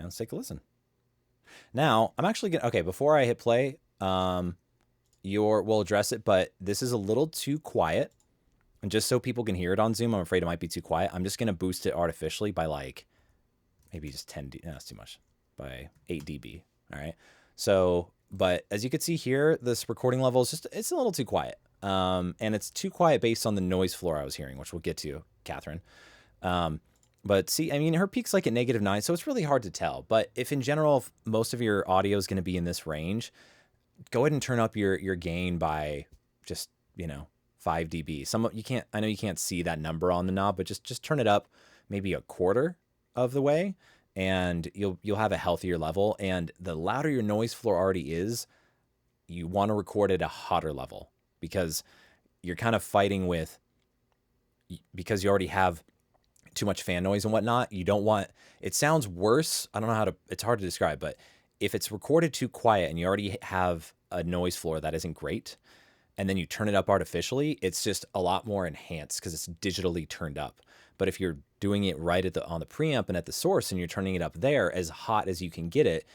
And let's take a listen. Now, I'm actually going to, okay, before I hit play, we'll address it, but this is a little too quiet. And just so people can hear it on Zoom, I'm afraid it might be too quiet. I'm just going to boost it artificially by like, maybe just 10 dB. No, that's too much. By 8 dB. All right. So, but as you can see here, this recording level is just, it's a little too quiet. And it's too quiet based on the noise floor I was hearing, which we'll get to, Catherine. But see, I mean, her peak's like at -9, so it's really hard to tell. But if in general, if most of your audio is going to be in this range, go ahead and turn up your gain by just, 5 dB. I know you can't see that number on the knob, but just turn it up maybe a quarter of the way, and you'll have a healthier level. And the louder your noise floor already is, you want to record at a hotter level, because you're kind of fighting with, because you already have too much fan noise and whatnot. You don't want, it sounds worse. I don't know it's hard to describe, but if it's recorded too quiet and you already have a noise floor that isn't great, and then you turn it up artificially, it's just a lot more enhanced because it's digitally turned up. But if you're doing it right on the preamp and at the source, and you're turning it up there as hot as you can get it,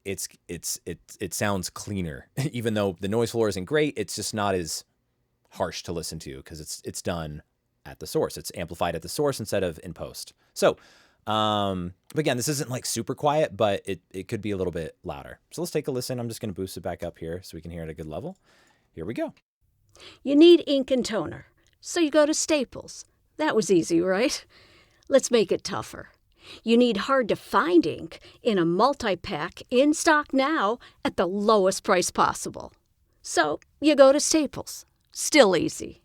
it sounds cleaner. Even though the noise floor isn't great, it's just not as harsh to listen to because it's done at the source. It's amplified at the source instead of in post. So, but again, this isn't like super quiet, but it could be a little bit louder. So let's take a listen. I'm just going to boost it back up here so we can hear it at a good level. Here we go. You need ink and toner, so you go to Staples. That was easy, right? Let's make it tougher. You need hard-to-find ink in a multi-pack in stock now at the lowest price possible. So you go to Staples. Still easy.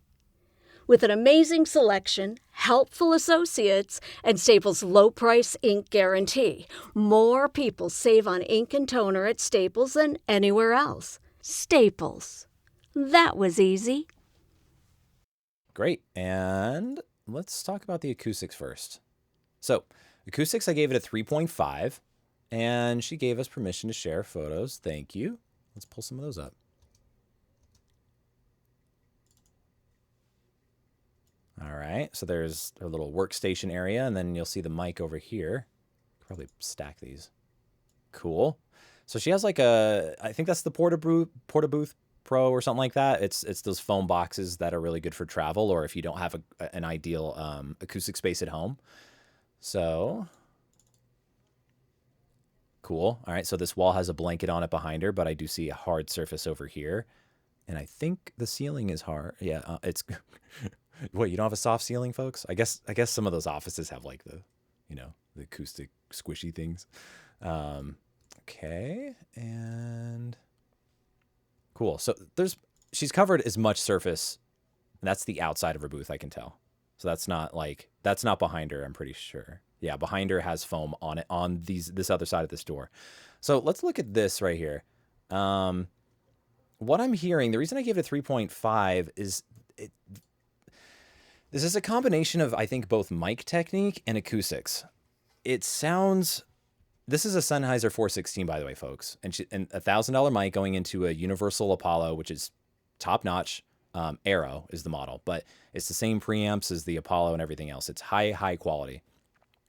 With an amazing selection, helpful associates, and Staples' low-price ink guarantee, more people save on ink and toner at Staples than anywhere else. Staples. That was easy. Great. And let's talk about the acoustics first. So, acoustics, I gave it a 3.5, and she gave us permission to share photos. Thank you. Let's pull some of those up. All right, so there's our little workstation area, and then you'll see the mic over here. Probably stack these. Cool. So she has like I think that's the Portabooth Pro or something like that. It's those foam boxes that are really good for travel, or if you don't have an ideal acoustic space at home. So cool. All right, so this wall has a blanket on it behind her, but I do see a hard surface over here, and I think the ceiling is hard. Yeah, it's. Wait, you don't have a soft ceiling, folks? I guess some of those offices have like the acoustic squishy things. Okay, and cool. So she's covered as much surface, and that's the outside of her booth, I can tell. So that's not behind her, I'm pretty sure. Yeah, behind her has foam on it on this other side of this door. So let's look at this right here. What I'm hearing, the reason I gave it a 3.5 is this is a combination of, I think, both mic technique and acoustics. It sounds, this is a Sennheiser 416, by the way, folks, and a $1,000 mic going into a Universal Apollo, which is top notch. Aero is the model, but it's the same preamps as the Apollo and everything else. It's high quality.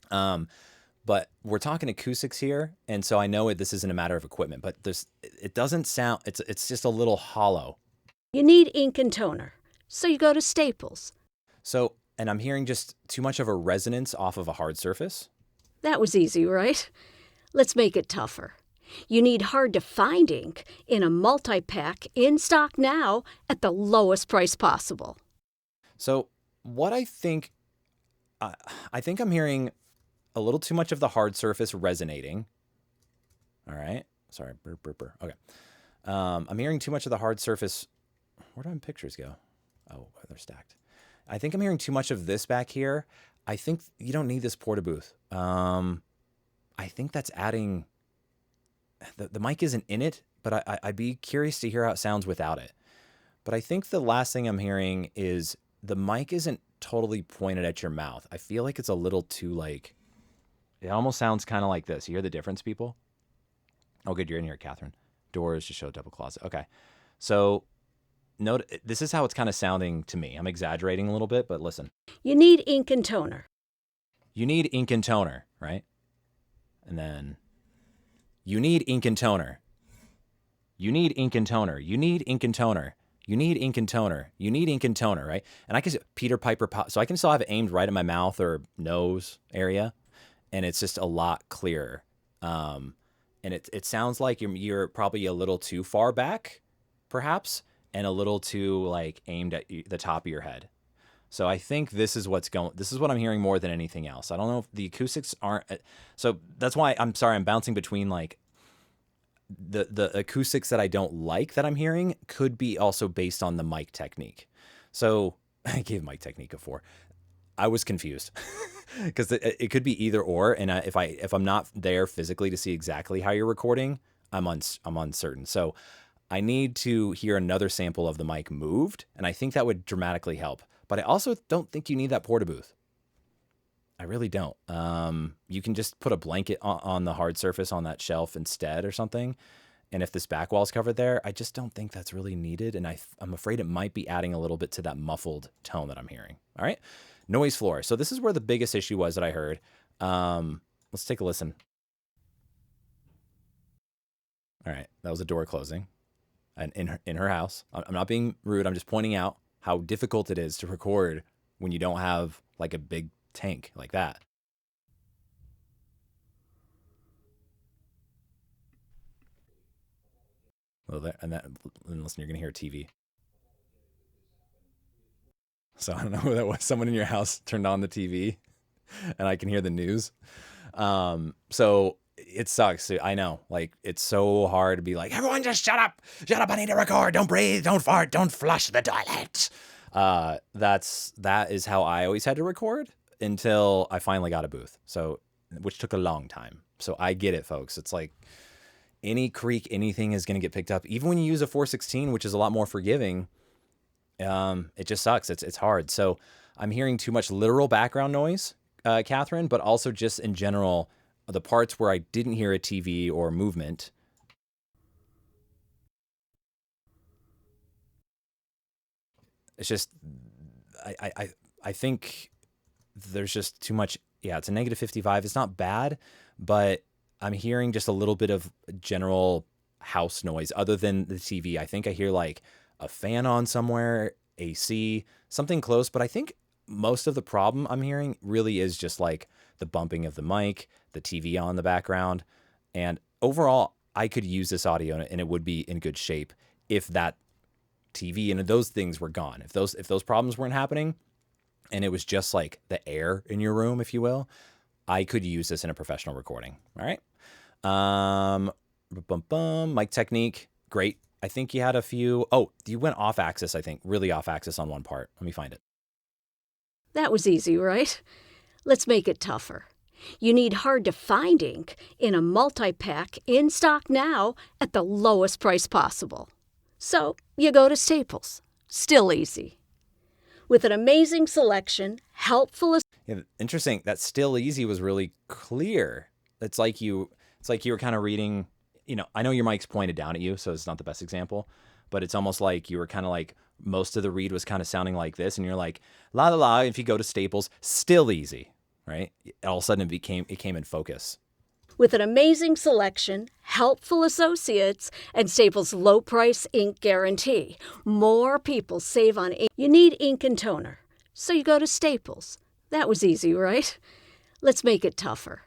But we're talking acoustics here, and so I know this isn't a matter of equipment, but it doesn't sound, it's just a little hollow. You need ink and toner, so you go to Staples. So, and I'm hearing just too much of a resonance off of a hard surface. That was easy, right? Let's make it tougher. You need hard-to-find ink in a multi-pack in stock now at the lowest price possible. So what I think I'm hearing a little too much of the hard surface resonating. All right. Sorry. Burr. Okay. I'm hearing too much of the hard surface. Where do my pictures go? Oh, they're stacked. I think I'm hearing too much of this back here. I think you don't need this Portabooth. I think that's adding, the mic isn't in it, but I'd be curious to hear how it sounds without it. But I think the last thing I'm hearing is the mic isn't totally pointed at your mouth. I feel like it's a little too like, it almost sounds kind of like this. You hear the difference, people? Oh, good. You're in here, Catherine. Doors to show double closet. Okay. So note, this is how it's kind of sounding to me. I'm exaggerating a little bit, but listen. You need ink and toner. You need ink and toner, right? And then You need ink and toner. You need ink and toner. You need ink and toner. You need ink and toner. You need ink and toner, right? And I can see Peter Piper, so I can still have it aimed right at my mouth or nose area, and it's just a lot clearer. And it sounds like you're probably a little too far back, perhaps, and a little too like aimed at the top of your head. So I think this is what I'm hearing more than anything else. I don't know if the acoustics aren't. So that's why I'm sorry. I'm bouncing between like the acoustics that I don't like that I'm hearing could be also based on the mic technique. So I gave mic technique a 4. I was confused because it could be either or. And if I'm not there physically to see exactly how you're recording, I'm uncertain. So I need to hear another sample of the mic moved, and I think that would dramatically help. But I also don't think you need that porta booth. I really don't. You can just put a blanket on the hard surface on that shelf instead or something. And if this back wall is covered there, I just don't think that's really needed. And I'm afraid it might be adding a little bit to that muffled tone that I'm hearing. All right. Noise floor. So this is where the biggest issue was that I heard. Let's take a listen. All right. That was a door closing and in her house. I'm not being rude. I'm just pointing out how difficult it is to record when you don't have like a big tank like that. Well, and listen, you're gonna hear a TV. So I don't know who that was. Someone in your house turned on the TV, and I can hear the news. So it sucks. I know, like it's so hard to be like, everyone, just shut up, shut up. I need to record. Don't breathe. Don't fart. Don't flush the toilet. That is how I always had to record until I finally got a booth. So, which took a long time. So I get it, folks. It's like any creak, anything is going to get picked up. Even when you use a 416, which is a lot more forgiving, it just sucks. It's hard. So I'm hearing too much literal background noise, Catherine, but also just in general, the parts where I didn't hear a TV or movement. It's just, I think there's just too much. Yeah, it's a negative 55. It's not bad, but I'm hearing just a little bit of general house noise other than the TV. I think I hear like a fan on somewhere, AC, something close. But I think most of the problem I'm hearing really is just like the bumping of the mic, the TV on the background. And overall, I could use this audio and it would be in good shape if that TV and those things were gone. If those problems weren't happening and it was just like the air in your room, if you will, I could use this in a professional recording. All right. Mic technique. Great. I think you had a few. Oh, you went off axis, I think. Really off axis on one part. Let me find it. That was easy, right? Let's make it tougher. You need hard-to-find ink in a multi-pack in stock now at the lowest price possible. So you go to Staples. Still easy. With an amazing selection, helpful. Yeah, interesting. That still easy was really clear. It's like you were kind of reading. I know your mic's pointed down at you, so it's not the best example, but it's almost like you were kind of like most of the read was kind of sounding like this, and you're like la la la. If you go to Staples, still easy, right? All of a sudden it came in focus. With an amazing selection, helpful associates, and Staples' low-price ink guarantee, more people save on ink. You need ink and toner, so you go to Staples. That was easy, right? Let's make it tougher.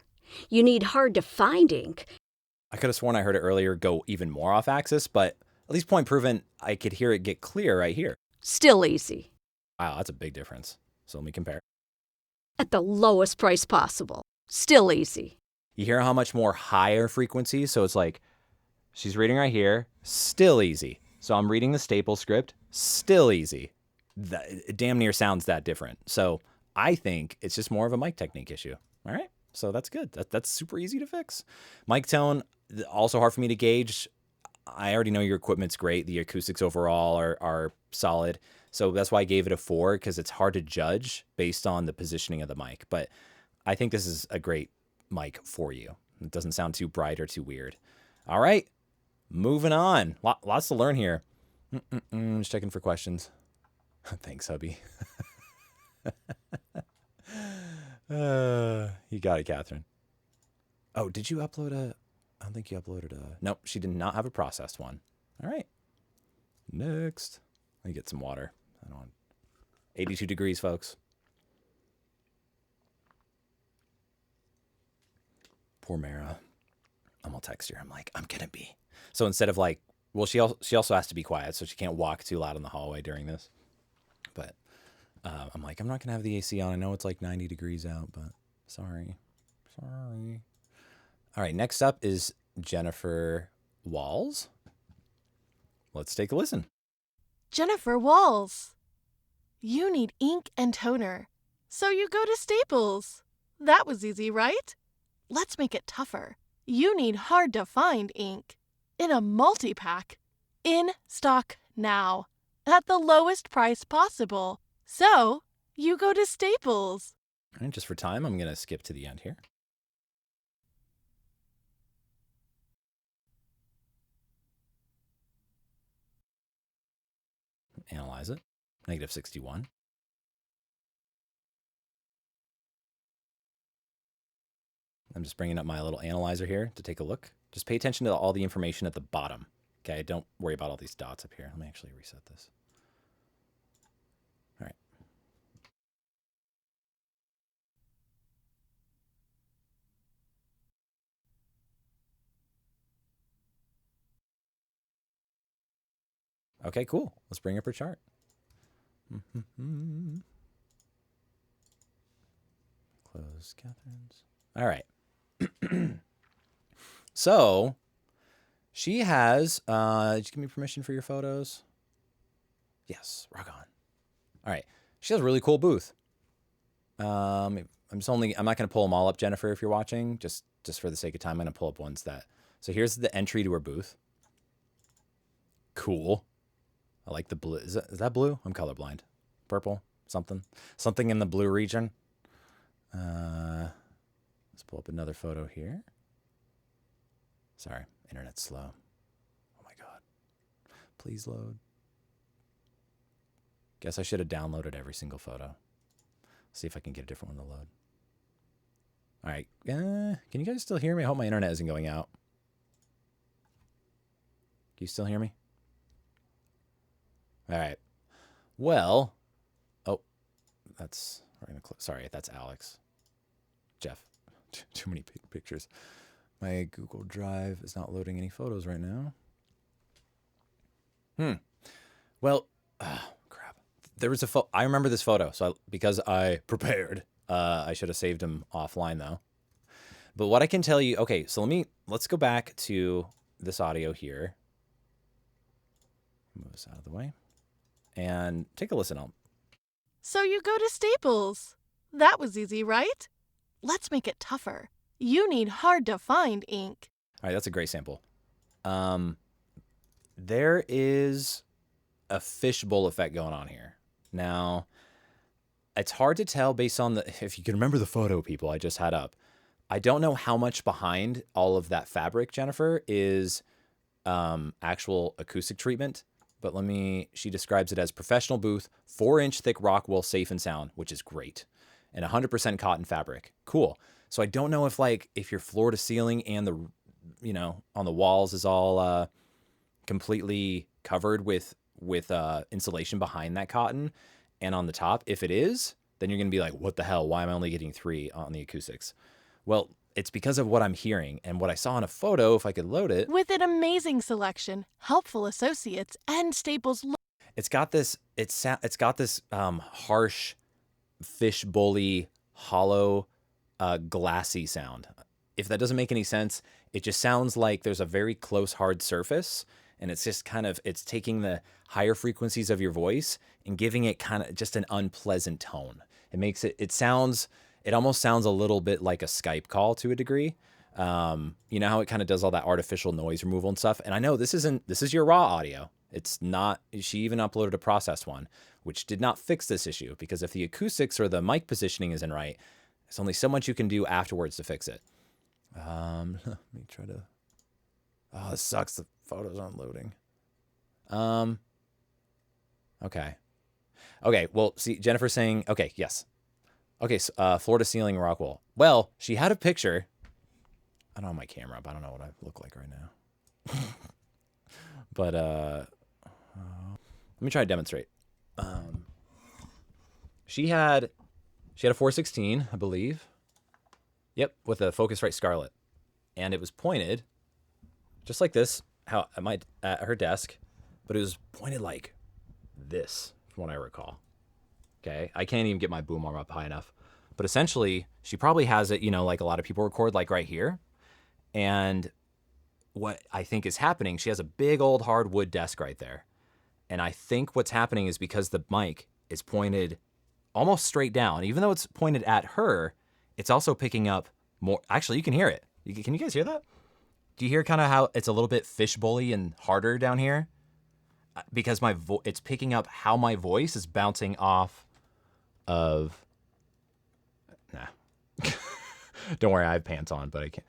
You need hard-to-find ink. I could have sworn I heard it earlier go even more off axis, but at least point proven, I could hear it get clear right here. Still easy. Wow, that's a big difference. So let me compare. At the lowest price possible. Still easy. You hear how much more higher frequency? So it's like, she's reading right here, still easy. So I'm reading the Staples script, still easy. It damn near sounds that different. So I think it's just more of a mic technique issue. All right. So that's good. That's super easy to fix. Mic tone, also hard for me to gauge. I already know your equipment's great. The acoustics overall are solid. So that's why I gave it a 4, because it's hard to judge based on the positioning of the mic. But I think this is a great mic for you. It doesn't sound too bright or too weird. All right. Moving on. Lots to learn here. Just checking for questions. Thanks, hubby. You got it, Catherine. Oh, did you upload a... I don't think you uploaded a... Nope, she did not have a processed one. All right. Next. Let me get some water. I don't want... 82 degrees, folks. Poor Mara. I'm gonna text her. I'm like, I'm gonna be. So instead of like, well, she also has to be quiet, so she can't walk too loud in the hallway during this. But I'm like, I'm not gonna have the AC on. I know it's like 90 degrees out, but sorry. All right, next up is Jennifer Walls. Let's take a listen. Jennifer Walls. You need ink and toner, so you go to Staples. That was easy, right? Let's make it tougher. You need hard-to-find ink in a multi-pack, in stock now, at the lowest price possible. So you go to Staples. All right, just for time, I'm going to skip to the end here. Analyze it. -61. I'm just bringing up my little analyzer here to take a look. Just pay attention to all the information at the bottom. Okay, don't worry about all these dots up here. Let me actually reset this. All right. Okay, cool. Let's bring up her chart. Close Catherine's. All right. So she has, did you give me permission for your photos? Yes, rock on. All right. She has a really cool booth. I'm not going to pull them all up, Jennifer, if you're watching, just for the sake of time. I'm going to pull up ones that, so here's the entry to her booth. Cool. I like the blue. Is that blue? I'm colorblind. Purple, something in the blue region. Let's pull up another photo here. Sorry, internet's slow. Oh my God. Please load. Guess I should have downloaded every single photo. See if I can get a different one to load. All right. Can you guys still hear me? I hope my internet isn't going out. Can you still hear me? All right. Well, oh, that's, sorry, that's Alex. Jeff. Too many pictures. My Google Drive is not loading any photos right now. Well, crap. There was I remember this photo, so because I prepared, I should have saved him offline though. But what I can tell you, okay, so let's go back to this audio here. Move this out of the way. And take a listen. So you go to Staples. That was easy, right? Let's make it tougher. You need hard-to-find ink. All right, that's a great sample. There is a fishbowl effect going on here. Now, it's hard to tell based on if you can remember the photo, people, I just had up. I don't know how much behind all of that fabric, Jennifer, is actual acoustic treatment. But she describes it as professional booth, 4-inch thick rock wool, safe and sound, which is great. And 100% cotton fabric. Cool. So I don't know if your floor to ceiling and on the walls is all completely covered with insulation behind that cotton. And on the top, if it is, then you're going to be like, what the hell? Why am I only getting 3 on the acoustics? Well, it's because of what I'm hearing and what I saw in a photo, if I could load it. With an amazing selection, helpful associates, and Staples. It's got this harsh, fish-bowly, hollow, glassy sound. If that doesn't make any sense, it just sounds like there's a very close, hard surface, and it's just it's taking the higher frequencies of your voice and giving it kind of just an unpleasant tone. It makes it almost sounds a little bit like a Skype call to a degree. You know how it kind of does all that artificial noise removal and stuff. And I know this is your raw audio. It's not, she even uploaded a processed one, which did not fix this issue, because if the acoustics or the mic positioning isn't right, there's only so much you can do afterwards to fix it. Let me try to, oh, this sucks. The photos aren't loading. Okay. Well, see, Jennifer's saying, okay, yes. Okay, so, floor to ceiling rock wool. Well, she had a picture. I don't have my camera up. I don't know what I look like right now. But let me try to demonstrate. She had a 416, I believe. Yep, with a Focusrite Scarlett. And it was pointed just like this, how at her desk, but it was pointed like this, from what I recall. Okay, I can't even get my boom arm up high enough. But essentially, she probably has it, like a lot of people record, like right here. And what I think is happening, she has a big old hardwood desk right there. And I think what's happening is because the mic is pointed almost straight down, even though it's pointed at her, it's also picking up more. Actually, you can hear it. Can you guys hear that? Do you hear kind of how it's a little bit fishbowly and harder down here? Because it's picking up how my voice is bouncing off of. Nah. Don't worry, I have pants on, but I can't.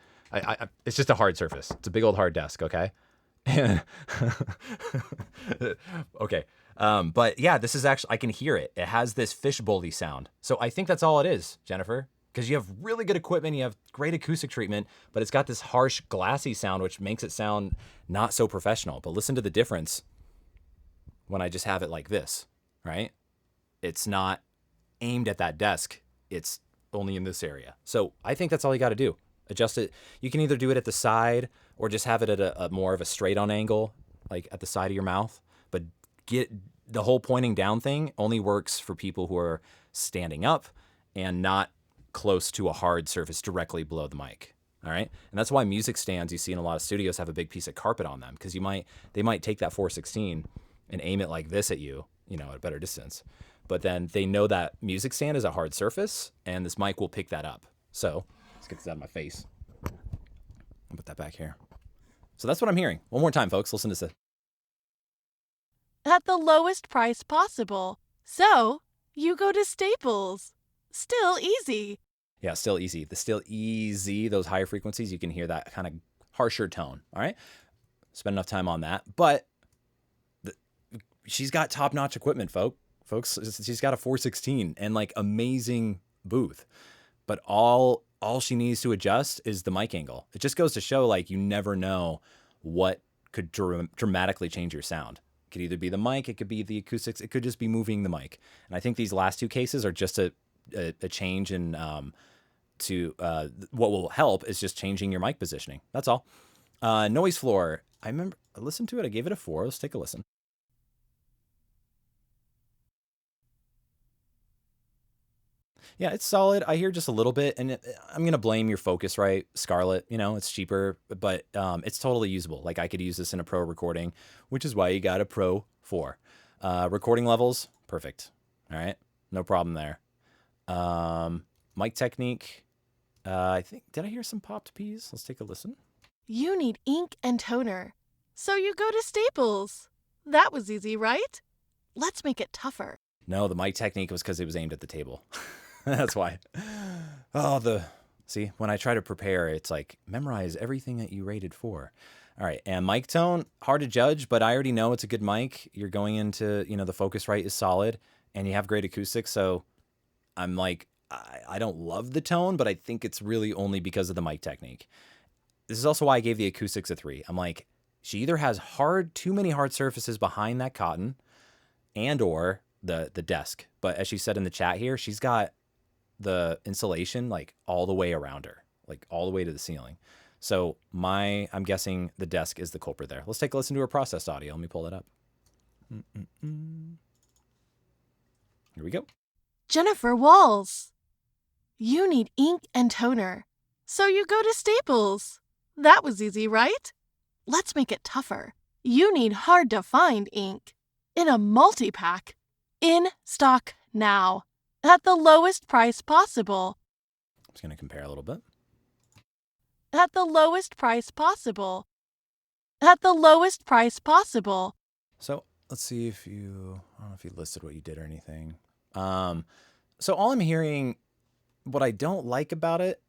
It's just a hard surface. It's a big old hard desk, okay? Okay. But yeah, this is actually, I can hear it. It has this fishbowly sound. So I think that's all it is, Jennifer, because you have really good equipment, you have great acoustic treatment, but it's got this harsh, glassy sound, which makes it sound not so professional. But listen to the difference when I just have it like this, right? It's not aimed at that desk. It's only in this area. So I think that's all you got to do. Adjust it. You can either do it at the side or just have it at a more of a straight on angle, like at the side of your mouth. But get the whole pointing down thing only works for people who are standing up and not close to a hard surface directly below the mic. All right. And that's why music stands you see in a lot of studios have a big piece of carpet on them, because they might take that 416 and aim it like this at you, at a better distance. But then they know that music stand is a hard surface and this mic will pick that up. So let's get this out of my face. I'll put that back here. So that's what I'm hearing. One more time, folks. Listen to this. At the lowest price possible. So you go to Staples. Still easy. Yeah, still easy. The still easy, those higher frequencies, you can hear that kind of harsher tone. All right. Spend enough time on that. But she's got top-notch equipment, folks. She's got a 416 and like amazing booth. But all she needs to adjust is the mic angle. It just goes to show, like, you never know what could dramatically change your sound. It could either be the mic, it could be the acoustics, it could just be moving the mic. And I think these last two cases are just a change in what will help is just changing your mic positioning. That's all. Noise floor. I remember I listened to it. I gave it a 4. Let's take a listen. Yeah, it's solid. I hear just a little bit, and I'm going to blame your Focusrite Scarlett. It's cheaper, but it's totally usable. Like, I could use this in a pro recording, which is why you got a Pro 4. Recording levels, perfect. All right, no problem there. Mic technique, I think, did I hear some popped P's? Let's take a listen. You need ink and toner. So you go to Staples. That was easy, right? Let's make it tougher. No, the mic technique was because it was aimed at the table. That's why. See, when I try to prepare, it's like, memorize everything that you rated for. All right, and mic tone, hard to judge, but I already know it's a good mic. You're going into, the Focusrite is solid, and you have great acoustics, so I'm like, I don't love the tone, but I think it's really only because of the mic technique. This is also why I gave the acoustics a 3. I'm like, she either has too many hard surfaces behind that cotton and or the desk. But as she said in the chat here, she's got the insulation like all the way around her, like all the way to the ceiling. So I'm guessing the desk is the culprit there. Let's take a listen to her processed audio. Let me pull that up. Here we go. Jennifer Walls. You need ink and toner. So you go to Staples. That was easy, right? Let's make it tougher. You need hard-to-find ink. In a multi-pack. In stock now. At the lowest price possible. I'm just going to compare a little bit. At the lowest price possible. At the lowest price possible. So let's see if I don't know if you listed what you did or anything. So all I'm hearing, what I don't like about it,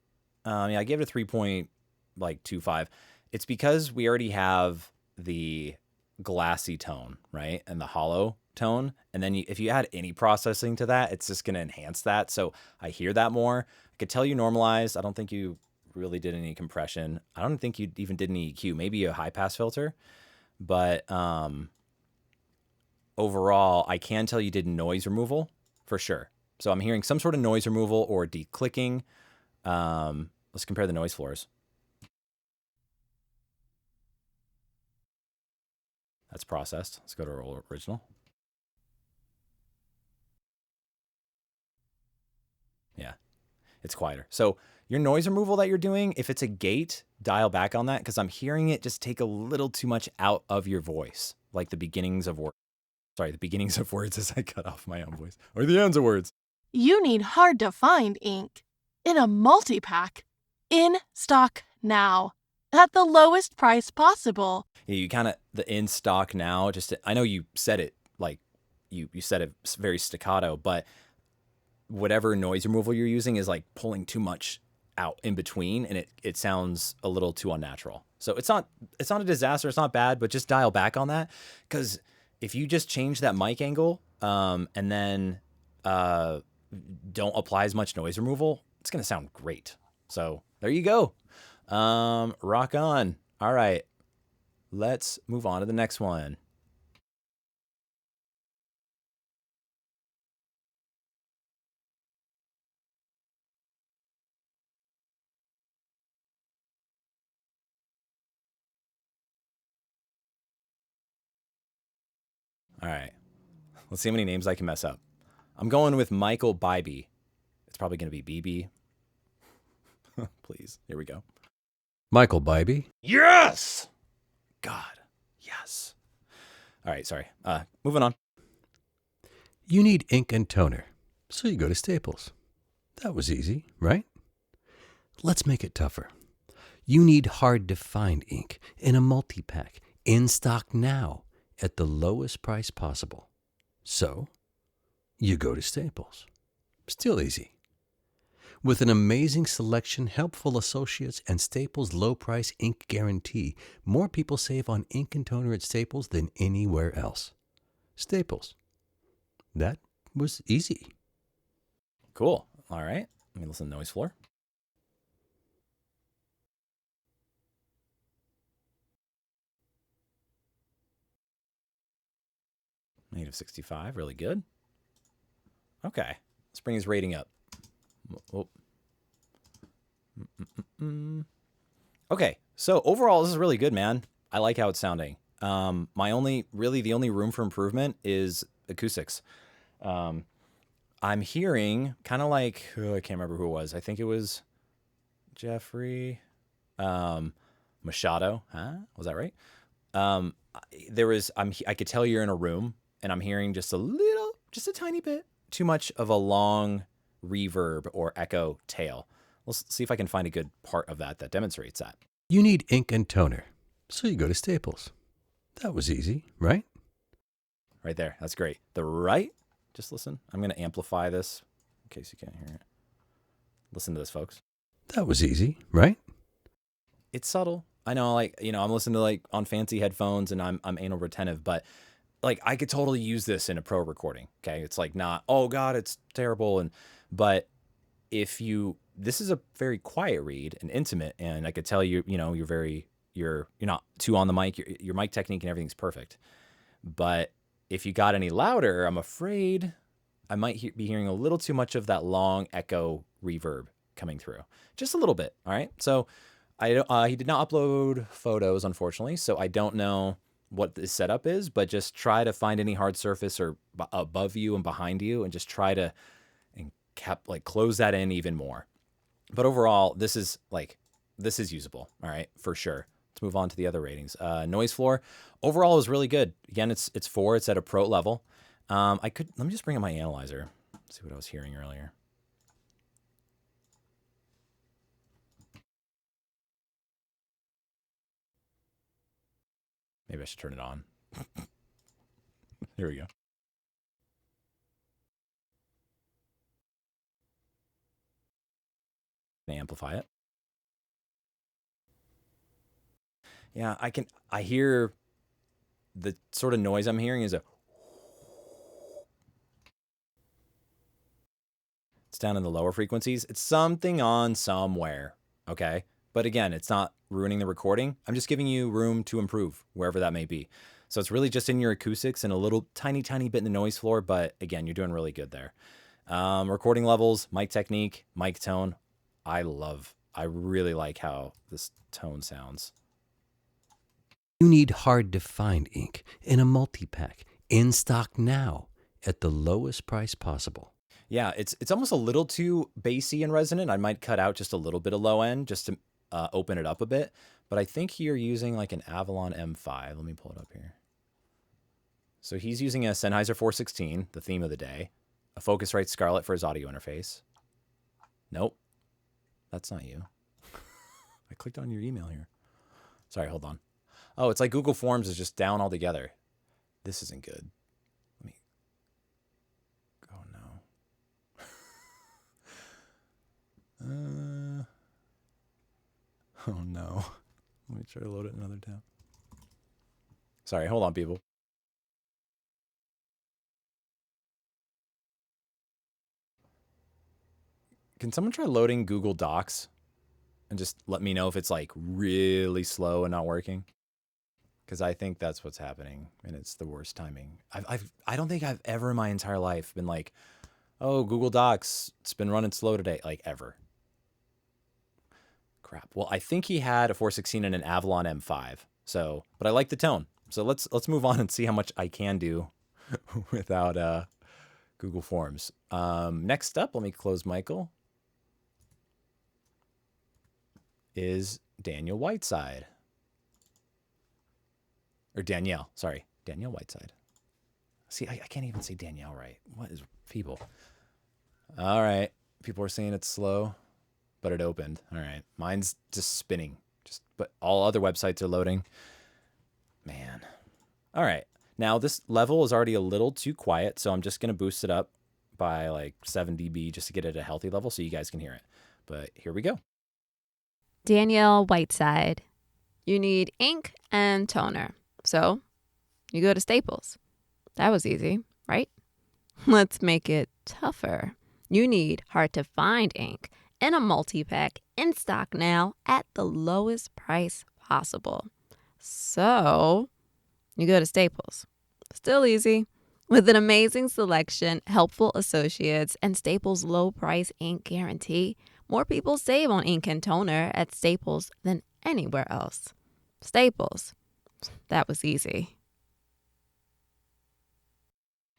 I gave it a 3.25. It's because we already have the glassy tone, right? And the hollow tone. And then if you add any processing to that, it's just going to enhance that. So I hear that more. I could tell you normalized. I don't think you really did any compression. I don't think you even did any EQ, maybe a high pass filter, but overall, I can tell you did noise removal for sure. So I'm hearing some sort of noise removal or declicking. Let's compare the noise floors. That's processed. Let's go to our original. Yeah, it's quieter. So your noise removal that you're doing, if it's a gate, dial back on that because I'm hearing it just take a little too much out of your voice, like the beginnings of words. Sorry, the beginnings of words as I cut off my own voice, or the ends of words. You need hard-to-find ink in a multi-pack, in stock now, at the lowest price possible. Yeah, you kind of, the in stock now, I know you said it like, you said it very staccato, but whatever noise removal you're using is like pulling too much out in between, and it sounds a little too unnatural. So it's not a disaster, it's not bad, but just dial back on that, because if you just change that mic angle and then don't apply as much noise removal, it's gonna sound great. So there you go. Rock on. All right, let's move on to the next one. All right, let's see how many names I can mess up. I'm going with Michael Bybee. It's probably going to be BB. Please, here we go. Michael Bybee. Yes! God, yes. All right, sorry. Moving on. You need ink and toner, so you go to Staples. That was easy, right? Let's make it tougher. You need hard-to-find ink in a multi-pack, in stock now, at the lowest price possible. So, you go to Staples. Still easy. With an amazing selection, helpful associates, and Staples' low-price ink guarantee, more people save on ink and toner at Staples than anywhere else. Staples. That was easy. Cool. All right. Let me listen to the noise floor. -65, really good. Okay, let's bring his rating up. Oh. Okay, so overall, this is really good, man. I like how it's sounding. The only room for improvement is acoustics. I'm hearing kind of like, I can't remember who it was. I think it was Jeffrey Machado. Huh? Was that right? I could tell you're in a room, and I'm hearing just a tiny bit too much of a long reverb or echo tail. Let's see if I can find a good part of that demonstrates that. You need ink and toner, so you go to Staples. That was easy, right? Right there. That's great. The right, just listen. I'm going to amplify this in case you can't hear it. Listen to this, folks. That was easy, right? It's subtle. I know, I'm listening to on fancy headphones and I'm anal retentive, but I could totally use this in a pro recording. Okay. It's not, oh God, it's terrible. But this is a very quiet read and intimate. And I could tell you're not too on the mic. Your mic technique and everything's perfect. But if you got any louder, I'm afraid I might be hearing a little too much of that long echo reverb coming through, just a little bit. All right. So he did not upload photos, unfortunately, so I don't know what the setup is, but just try to find any hard surface or above you and behind you and just try to close that in even more. But overall, this is usable, all right, for sure. Let's move on to the other ratings. Noise floor, overall is really good. Again, it's 4, it's at a pro level. Let me just bring up my analyzer, see what I was hearing earlier. Maybe I should turn it on. Here we go. Amplify it. Yeah, I hear the sort of noise I'm hearing is it's down in the lower frequencies. It's something on somewhere. okay? But again, it's not ruining the recording. I'm just giving you room to improve wherever that may be. So it's really just in your acoustics and a little tiny bit in the noise floor. But again, you're doing really good there. Recording levels, mic technique, mic tone. I really like how this tone sounds. You need hard to find ink in a multi-pack in stock now at the lowest price possible. Yeah, it's almost a little too bassy and resonant. I might cut out just a little bit of low end just to open it up a bit. But I think you're using like an Avalon M5. Let me pull it up here. So he's using a Sennheiser 416, the theme of the day. A Focusrite Scarlett for his audio interface. Nope. That's not you. I clicked on your email here. Sorry, hold on. Oh, it's like Google Forms is just down altogether. This isn't good. Let me... Oh, no. Oh, no. Let me try to load it in another tab. Sorry, hold on, people. Can someone try loading Google Docs and just let me know if it's like really slow and not working? Because I think that's what's happening, and it's the worst timing. I don't think I've ever in my entire life been like, oh, Google Docs, it's been running slow today, like ever. Crap. Well, I think he had a 416 and an Avalon M5. So, but I like the tone. So let's move on and see how much I can do without Google Forms. Next up, let me close Michael. Is Daniel Whiteside. Or Danielle, sorry. Danielle Whiteside. See, I can't even say Danielle right. What is people? All right. People are saying it's slow, but it opened. All right. Mine's just spinning. But all other websites are loading. Man. All right. Now this level is already a little too quiet, so I'm just going to boost it up by like 7 dB just to get it at a healthy level so you guys can hear it. But here we go. Danielle Whiteside. You need ink and toner. So you go to Staples. That was easy, right? Let's make it tougher. You need hard to find ink in a multi-pack in stock now at the lowest price possible. So you go to Staples. Still easy. With an amazing selection, helpful associates, and Staples' low price ink guarantee, more people save on ink and toner at Staples than anywhere else. Staples. That was easy.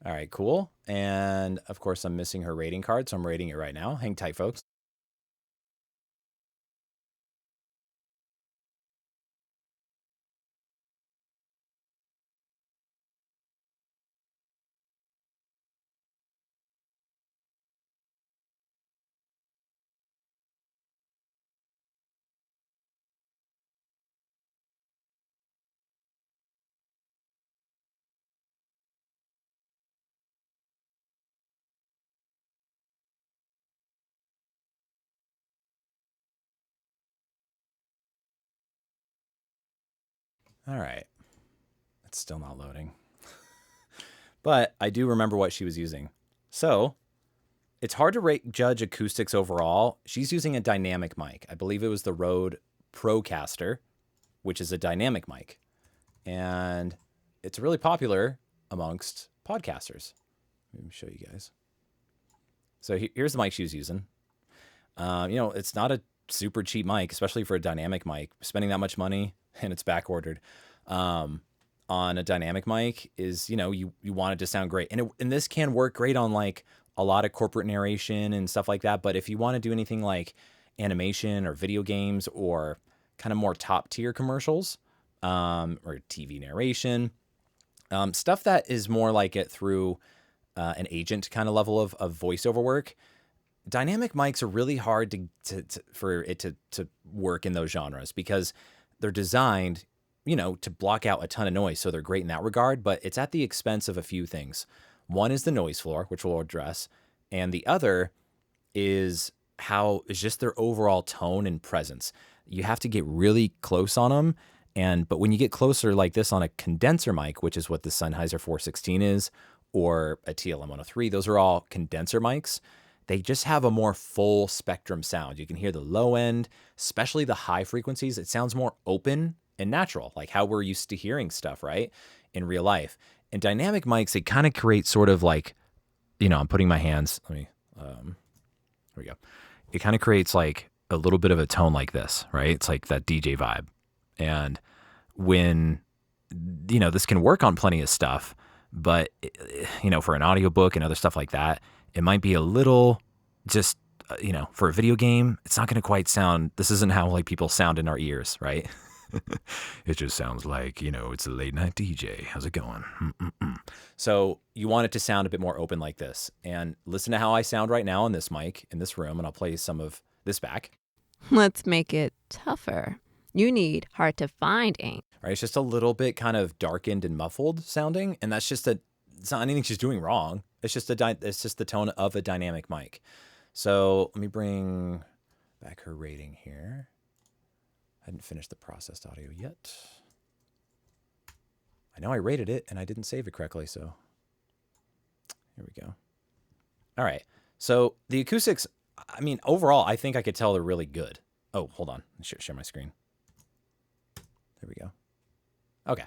All right, cool. And of course, I'm missing her rating card, so I'm rating it right now. Hang tight, folks. All right. It's still not loading. But I do remember what she was using. So it's hard to judge acoustics overall. She's using a dynamic mic. I believe it was the Rode Procaster, which is a dynamic mic. And it's really popular amongst podcasters. Let me show you guys. So here's the mic she was using. It's not a super cheap mic, especially for a dynamic mic. Spending that much money and it's back ordered on a dynamic mic is, you want it to sound great. And this can work great on like a lot of corporate narration and stuff like that. But if you want to do anything like animation or video games or kind of more top tier commercials or TV narration, stuff that is more like it through an agent kind of level of voiceover work, dynamic mics are really hard for it to work in those genres because they're designed, to block out a ton of noise. So they're great in that regard, but it's at the expense of a few things. One is the noise floor, which we'll address. And the other is just their overall tone and presence. You have to get really close on them. But when you get closer like this on a condenser mic, which is what the Sennheiser 416 is, or a TLM 103, those are all condenser mics. they just have a more full spectrum sound. You can hear the low end, especially the high frequencies. It sounds more open and natural, like how we're used to hearing stuff, right, in real life. And dynamic mics, they kind of create sort of like, I'm putting my hands, here we go. It kind of creates like a little bit of a tone like this, right? It's like that DJ vibe. And when, this can work on plenty of stuff, but, for an audiobook and other stuff like that, it might be a little just, for a video game, it's not going to quite sound, this isn't how like people sound in our ears, right? It just sounds like, it's a late night DJ. How's it going? So you want it to sound a bit more open like this. And listen to how I sound right now on this mic in this room, and I'll play some of this back. Let's make it tougher. You need hard to find ink. Right, it's just a little bit kind of darkened and muffled sounding, and that's just it's not anything she's doing wrong. It's just it's just the tone of a dynamic mic. So let me bring back her rating here. I hadn't finished the processed audio yet. I know I rated it and I didn't save it correctly, so here we go. All right, so the acoustics, overall, I think I could tell they're really good. Oh, hold on, I should share my screen. There we go. Okay.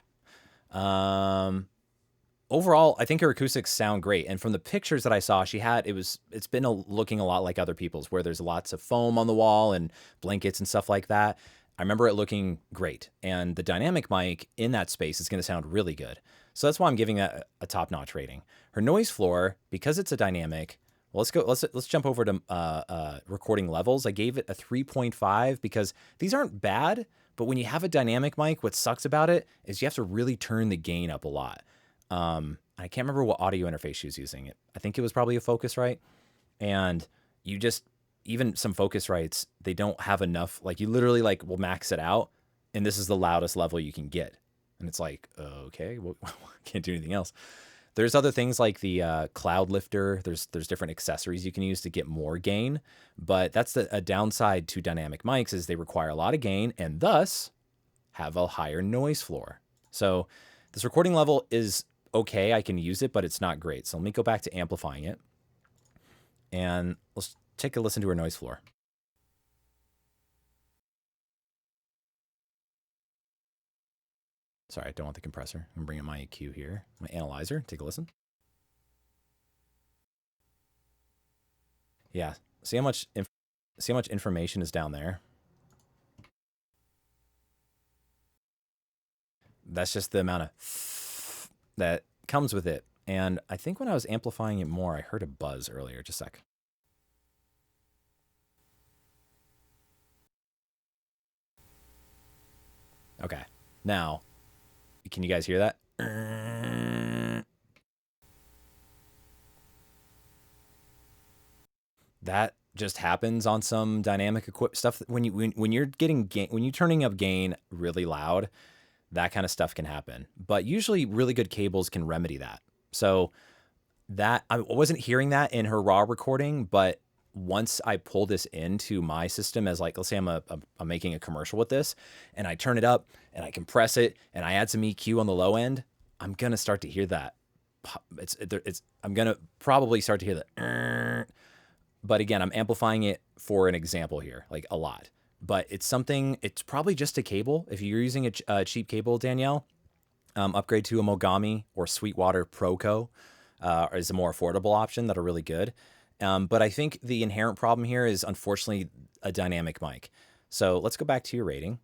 Overall, I think her acoustics sound great. And from the pictures that I saw, it's been looking a lot like other people's, where there's lots of foam on the wall and blankets and stuff like that. I remember it looking great. And the dynamic mic in that space is going to sound really good. So that's why I'm giving that a top-notch rating. Her noise floor, because it's a dynamic, well, let's jump over to recording levels. I gave it a 3.5 because these aren't bad, but when you have a dynamic mic, what sucks about it is you have to really turn the gain up a lot. I can't remember what audio interface she was using. I think it was probably a Focusrite. And even some Focusrites, they don't have enough, like you literally will max it out, and this is the loudest level you can get. And it's like, okay, well, can't do anything else. There's other things like the cloud lifter. There's different accessories you can use to get more gain, but that's a downside to dynamic mics is they require a lot of gain and thus have a higher noise floor. So this recording level is okay. I can use it, but it's not great. So let me go back to amplifying it and let's take a listen to her noise floor. Sorry, I don't want the compressor. I'm bringing my EQ here, my analyzer. Take a listen. Yeah, see how much information is down there. That's just the amount of that comes with it. And I think when I was amplifying it more, I heard a buzz earlier. Just a sec. Okay, now. Can you guys hear that? That just happens on some dynamic stuff. When you're getting gain, when you're turning up gain really loud, that kind of stuff can happen. But usually, really good cables can remedy that. So that I wasn't hearing that in her raw recording, but once I pull this into my system as let's say I'm making a commercial with this and I turn it up and I compress it and I add some EQ on the low end, I'm going to start to hear that. I'm going to probably start to hear that. But again, I'm amplifying it for an example here, like a lot, but it's probably just a cable. If you're using a cheap cable, Danielle, upgrade to a Mogami or Sweetwater Proco is a more affordable option that are really good. But I think the inherent problem here is, unfortunately, a dynamic mic. So let's go back to your rating.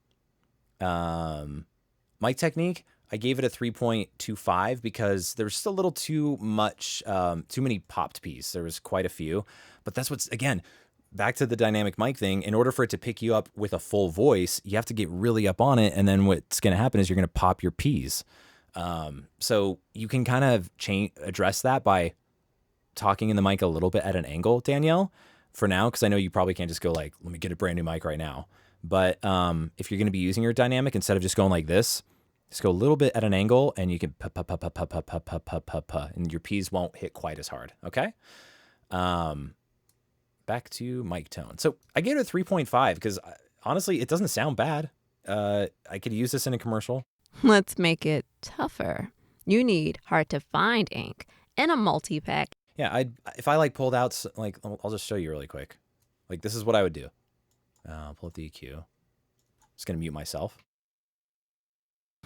Mic technique, I gave it a 3.25 because there's just a little too many popped Ps. There was quite a few. But that's again, back to the dynamic mic thing. In order for it to pick you up with a full voice, you have to get really up on it. And then what's going to happen is you're going to pop your Ps. So you can kind of address that by talking in the mic a little bit at an angle, Danielle, for now, because I know you probably can't just go let me get a brand new mic right now. But if you're going to be using your dynamic, instead of just going like this, just go a little bit at an angle and you can and your P's won't hit quite as hard. Okay. Back to mic tone. So I gave it a 3.5 because honestly, it doesn't sound bad. I could use this in a commercial. Let's make it tougher. You need hard to find ink in a multi-pack. Yeah, if I like pulled out, like, I'll just show you really quick. Like, this is what I would do. Pull up the EQ. Just going to mute myself.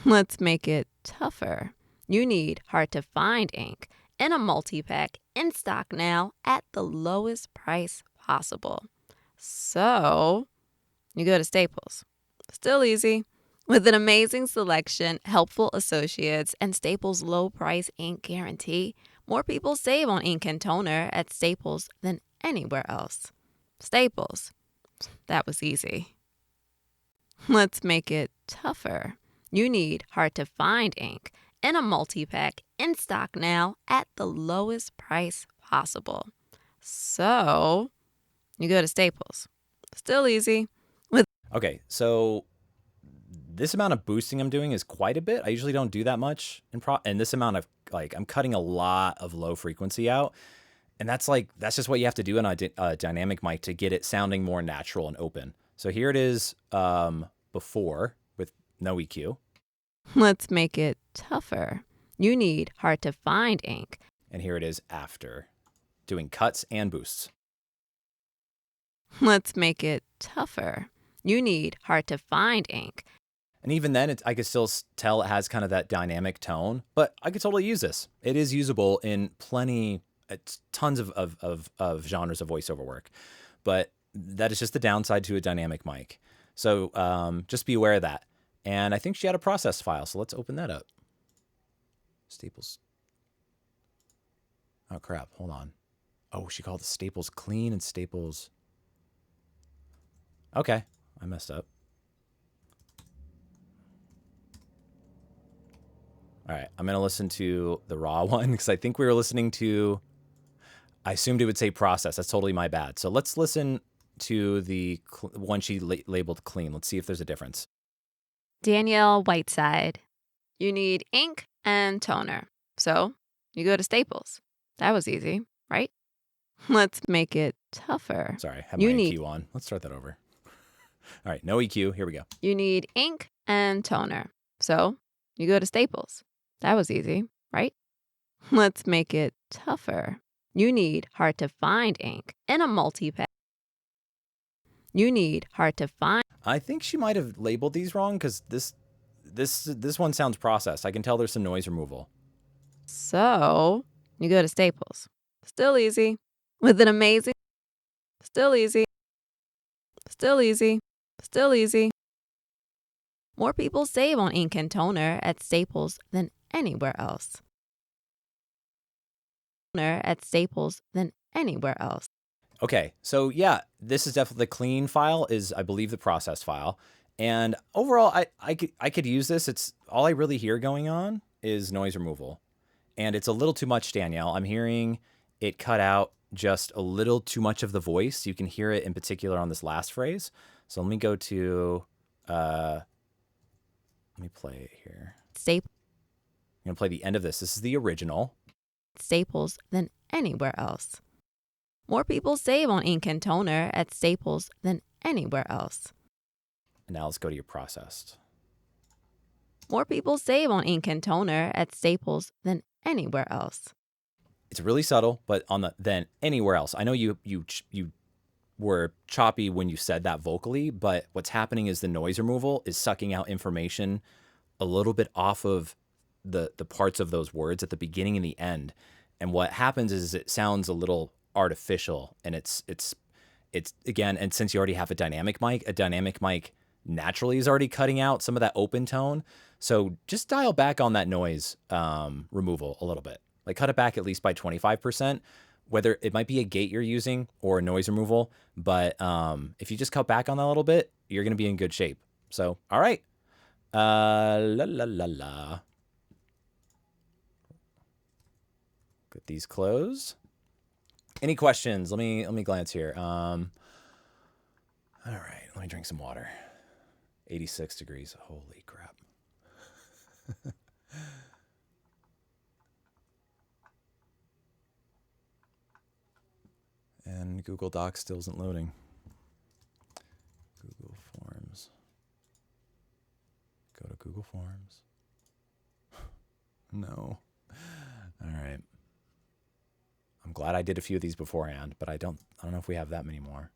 Let's make it tougher. You need hard-to-find ink in a multi-pack in stock now at the lowest price possible. So, you go to Staples. Still easy. With an amazing selection, helpful associates, and Staples' low-price ink guarantee, more people save on ink and toner at Staples than anywhere else. Staples. That was easy. Let's make it tougher. You need hard-to-find ink in a multi-pack in stock now at the lowest price possible. So, you go to Staples. Still easy. Okay, so this amount of boosting I'm doing is quite a bit. I usually don't do that much and this amount of, like, I'm cutting a lot of low frequency out. And that's just what you have to do in a dynamic mic to get it sounding more natural and open. So here it is before with no EQ. Let's make it tougher. You need hard-to-find ink. And here it is after, doing cuts and boosts. Let's make it tougher. You need hard-to-find ink. And even then, I could still tell it has kind of that dynamic tone, but I could totally use this. It is usable in tons of genres of voiceover work, but that is just the downside to a dynamic mic. So just be aware of that. And I think she had a process file, so let's open that up. Staples. Oh, crap. Hold on. Oh, she called the Staples clean and Staples. Okay, I messed up. All right, I'm going to listen to the raw one because I think we were listening to, I assumed it would say process. That's totally my bad. So let's listen to the one she labeled clean. Let's see if there's a difference. Danielle Whiteside. You need ink and toner. So, you go to Staples. That was easy, right? Let's make it tougher. Sorry, I have my EQ on. Let's start that over. All right, no EQ. Here we go. You need ink and toner. So, you go to Staples. That was easy, right? Let's make it tougher. You need hard-to-find ink in a multi-pack. You need hard-to-find. I think she might have labeled these wrong because this one sounds processed. I can tell there's some noise removal. So, you go to Staples. Still easy. With an amazing. Still easy. Still easy. Still easy. More people save on ink and toner at Staples than anywhere else. At Staples than anywhere else. Okay, so yeah, this is definitely the clean file is, I believe, the process file. And overall, I could use this. It's all I really hear going on is noise removal. And it's a little too much, Danielle. I'm hearing it cut out just a little too much of the voice. You can hear it in particular on this last phrase. So let me go to, let me play it here. I'm going to play the end of this. This is the original. Staples than anywhere else. More people save on ink and toner at Staples than anywhere else. And now let's go to your processed. More people save on ink and toner at Staples than anywhere else. It's really subtle, but on the then anywhere else. I know you were choppy when you said that vocally, but what's happening is the noise removal is sucking out information a little bit off of the parts of those words at the beginning and the end. And what happens is it sounds a little artificial, and it's again, and since you already have a dynamic mic naturally is already cutting out some of that open tone. So just dial back on that noise removal a little bit. Like cut it back at least by 25%, whether it might be a gate you're using or a noise removal. But if you just cut back on that a little bit, you're going to be in good shape. So, all right. Get these closed. Any questions? Let me glance here. All right, let me drink some water. 86 degrees. Holy crap. And Google Docs still isn't loading. Google Forms. Go to Google Forms. No. All right. I'm I'm glad I did a few of these beforehand, but I don't know if we have that many more.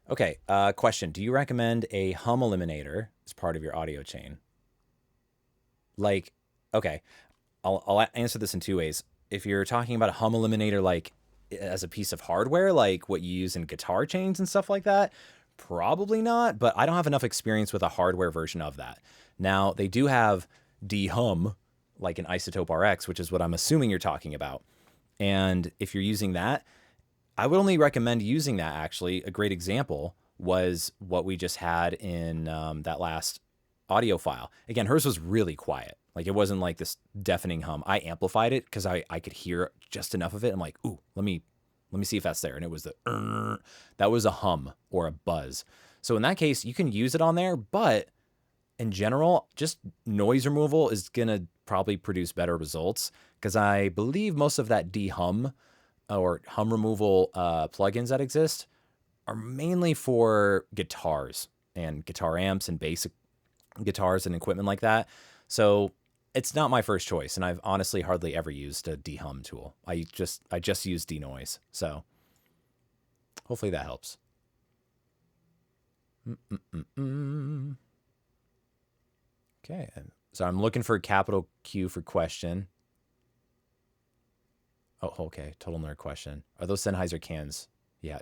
Okay, question. Do you recommend a hum eliminator as part of your audio chain? Like, okay, I'll answer this in two ways. If you're talking about a hum eliminator, like as a piece of hardware, like what you use in guitar chains and stuff like that, probably not, but I don't have enough experience with a hardware version of that. Now, they do have de-hum, like an Isotope RX, which is what I'm assuming you're talking about. And if you're using that, I would only recommend using that, actually. A great example was what we just had in that last audio file. Again, hers was really quiet. Like, it wasn't like this deafening hum. I amplified it because I could hear just enough of it. I'm like, ooh, let me see if that's there. And it was that was a hum or a buzz. So in that case, you can use it on there, but in general, just noise removal is going to probably produce better results, because I believe most of that de-hum or hum removal plugins that exist are mainly for guitars and guitar amps and basic guitars and equipment like that. So it's not my first choice, and I've honestly hardly ever used a de-hum tool. I just use denoise. So hopefully that helps. Okay, so I'm looking for a capital Q for question. Oh, okay, total nerd question. Are those Sennheiser cans? Yeah.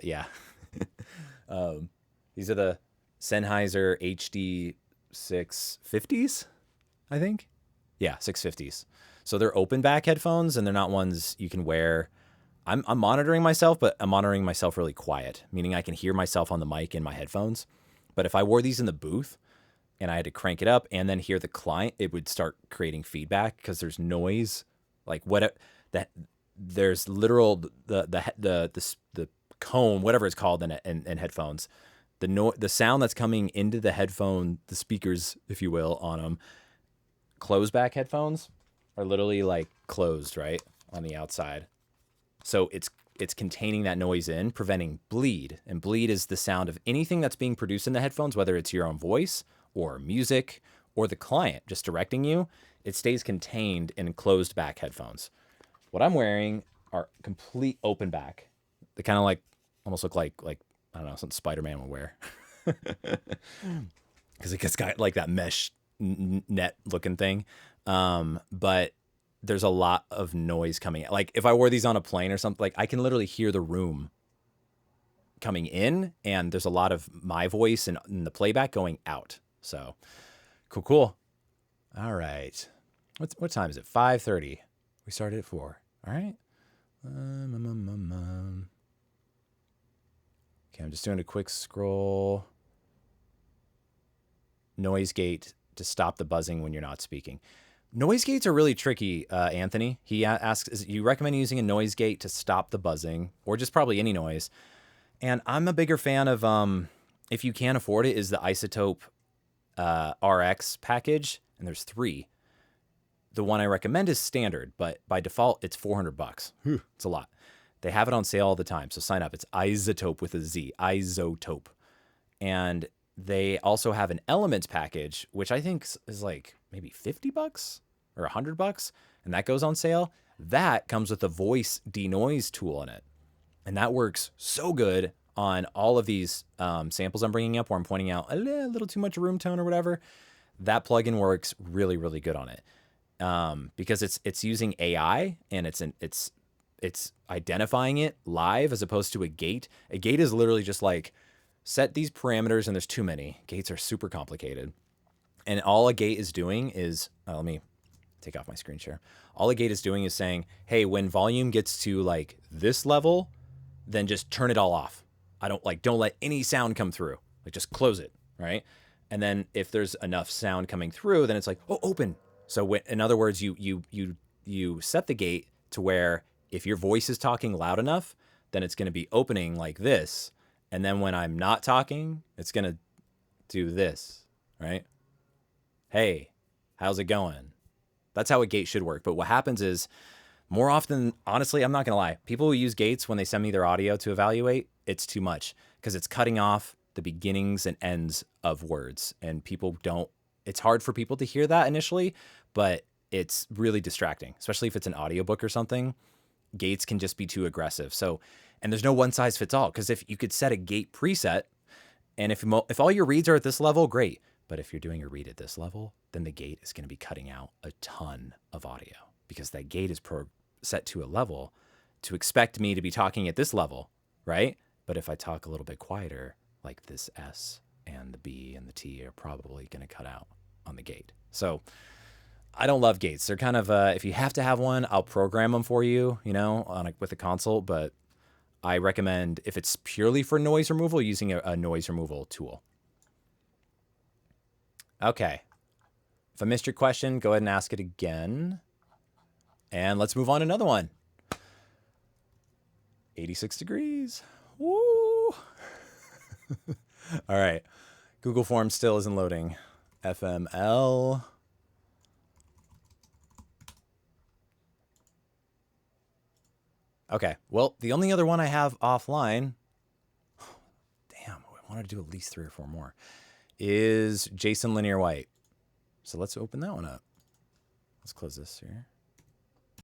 These are the Sennheiser HD 650s, I think. Yeah, 650s. So they're open back headphones, and they're not ones you can wear. I'm monitoring myself, but I'm monitoring myself really quiet, meaning I can hear myself on the mic in my headphones. But if I wore these in the booth and I had to crank it up and then hear the client, it would start creating feedback because there's noise. Like there's literal the cone, whatever it's called in headphones. The sound that's coming into the headphone, the speakers, if you will, on them. Closed back headphones are literally like closed, right, on the outside. So it's containing that noise in, preventing bleed. And bleed is the sound of anything that's being produced in the headphones, whether it's your own voice or music or the client just directing you. It stays contained in closed back headphones. What I'm wearing are complete open back. They kind of almost look like I don't know, something Spider-Man would wear. Because it's got like that mesh net looking thing. But there's a lot of noise coming out. Like if I wore these on a plane or something, like I can literally hear the room coming in, and there's a lot of my voice and the playback going out. So cool. All right. What time is it? 5:30. We started at 4. All right. Okay, I'm just doing a quick scroll. Noise gate to stop the buzzing when you're not speaking. Noise gates are really tricky, Anthony. He asks, you recommend using a noise gate to stop the buzzing, or just probably any noise? And I'm a bigger fan of, if you can afford it, is the Isotope RX package, and there's 3. The one I recommend is standard, but by default, it's $400. It's a lot. They have it on sale all the time, so sign up. It's Isotope with a Z, Isotope. And they also have an Elements package, which I think is like maybe $50 or $100, and that goes on sale. That comes with a voice denoise tool in it, and that works so good on all of these samples I'm bringing up where I'm pointing out a little too much room tone or whatever. That plugin works really, really good on it because it's using AI, and it's identifying it live as opposed to a gate. A gate is literally just like, set these parameters, and there's too many. Gates are super complicated. And all a gate is doing is, let me take off my screen share. All a gate is doing is saying, hey, when volume gets to like this level, then just turn it all off. Don't let any sound come through. Like just close it, right? And then if there's enough sound coming through, then it's like, oh, open. So in other words, you set the gate to where if your voice is talking loud enough, then it's going to be opening like this. And then when I'm not talking, it's going to do this, right? Hey, how's it going? That's how a gate should work. But what happens is, more often, honestly, I'm not going to lie, people who use gates when they send me their audio to evaluate, it's too much because it's cutting off the beginnings and ends of words. And it's hard for people to hear that initially, but it's really distracting, especially if it's an audiobook or something. Gates can just be too aggressive. So, and there's no one size fits all, because if you could set a gate preset, and if all your reads are at this level, great. But if you're doing a read at this level, then the gate is going to be cutting out a ton of audio, because that gate is set to a level to expect me to be talking at this level, right? But if I talk a little bit quieter, like this S and the B and the T are probably going to cut out on the gate. So I don't love gates. They're kind of, if you have to have one, I'll program them for you, with a console. But I recommend, if it's purely for noise removal, using a noise removal tool. Okay. If I missed your question, go ahead and ask it again. And let's move on to another one. 86 degrees. Woo! All right. Google Forms still isn't loading. FML. Okay. Well, the only other one I have offline, damn, I wanted to do at least 3 or 4 more, is Jason Linear White. So let's open that one up. Let's close this here.